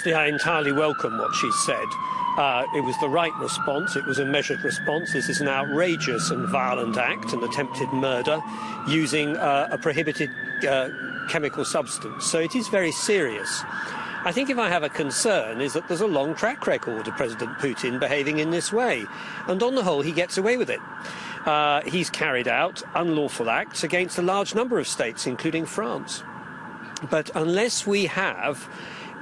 I entirely welcome what she said. It was the right response. It was a measured response. This is an outrageous and violent act, an attempted murder, using a prohibited chemical substance. So it is very serious. I think if I have a concern is that there's a long track record of President Putin behaving in this way. And on the whole, he gets away with it. He's carried out unlawful acts against a large number of states, including France. But unless we have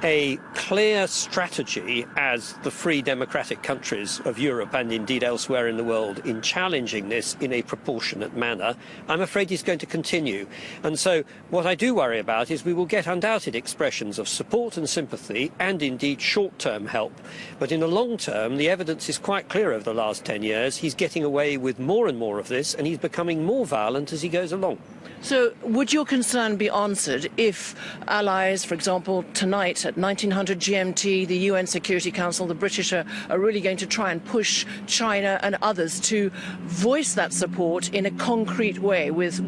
a clear strategy as the free democratic countries of Europe and indeed elsewhere in the world in challenging this in a proportionate manner, I'm afraid he's going to continue. And so what I do worry about is we will get undoubted expressions of support and sympathy and indeed short-term help. But in the long term, the evidence is quite clear over the last 10 years. He's getting away with more and more of this, and he's becoming more violent as he goes along. So would your concern be answered if allies, for example, tonight at 1900 GMT, the UN Security Council, the British are really going to try and push China and others to voice that support in a concrete way with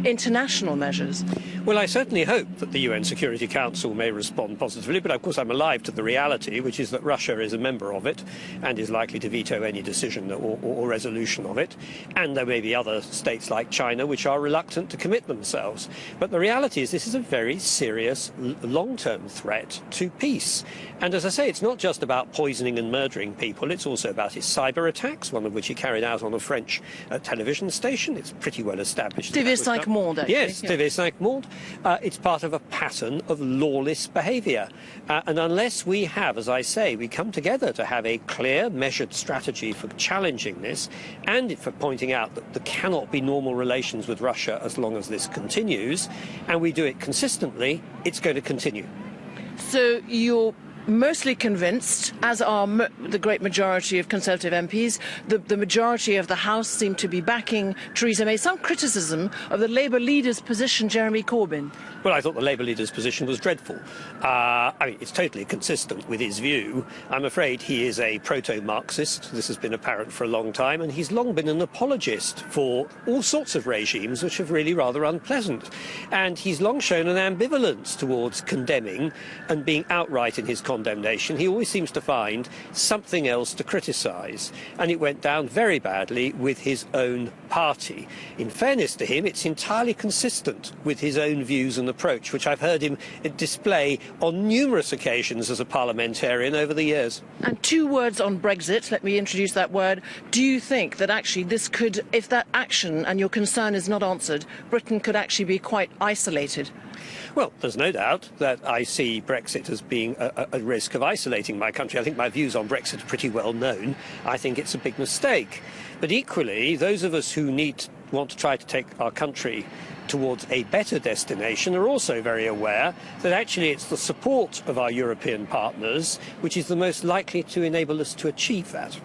international measures? Well, I certainly hope that the UN Security Council may respond positively, but of course I'm alive to the reality, which is that Russia is a member of it and is likely to veto any decision or resolution of it. And there may be other states like China which are reluctant to commit themselves. But the reality is this is a very serious long-term threat to peace. And as I say, it's not just about poisoning and murdering people, it's also about his cyber attacks, one of which he carried out on a French television station. It's pretty well established. TV5 actually. Yes, yeah. TV5. It's part of a pattern of lawless behaviour. And unless we have, as I say, we come together to have a clear, measured strategy for challenging this and for pointing out that there cannot be normal relations with Russia as long as this continues, and we do it consistently, it's going to continue. So you're mostly convinced, as are the great majority of Conservative MPs, the majority of the House seem to be backing Theresa May. Some criticism of the Labour leader's position, Jeremy Corbyn. Well, I thought the Labour leader's position was dreadful. I mean, it's totally consistent with his view. I'm afraid he is a proto-Marxist. This has been apparent for a long time, and he's long been an apologist for all sorts of regimes which are really rather unpleasant. And he's long shown an ambivalence towards condemning and being outright in his condemnation. He always seems to find something else to criticise, and it went down very badly with his own party. In fairness to him, it's entirely consistent with his own views and approach, which I've heard him display on numerous occasions as a parliamentarian over the years. And 2 words on Brexit, let me introduce that word. Do you think that actually this could, if that action and your concern is not answered, Britain could actually be quite isolated? Well, there's no doubt that I see Brexit as being a risk of isolating my country. I think my views on Brexit are pretty well known. I think it's a big mistake. But equally, those of us who want to try to take our country towards a better destination are also very aware that actually it's the support of our European partners which is the most likely to enable us to achieve that.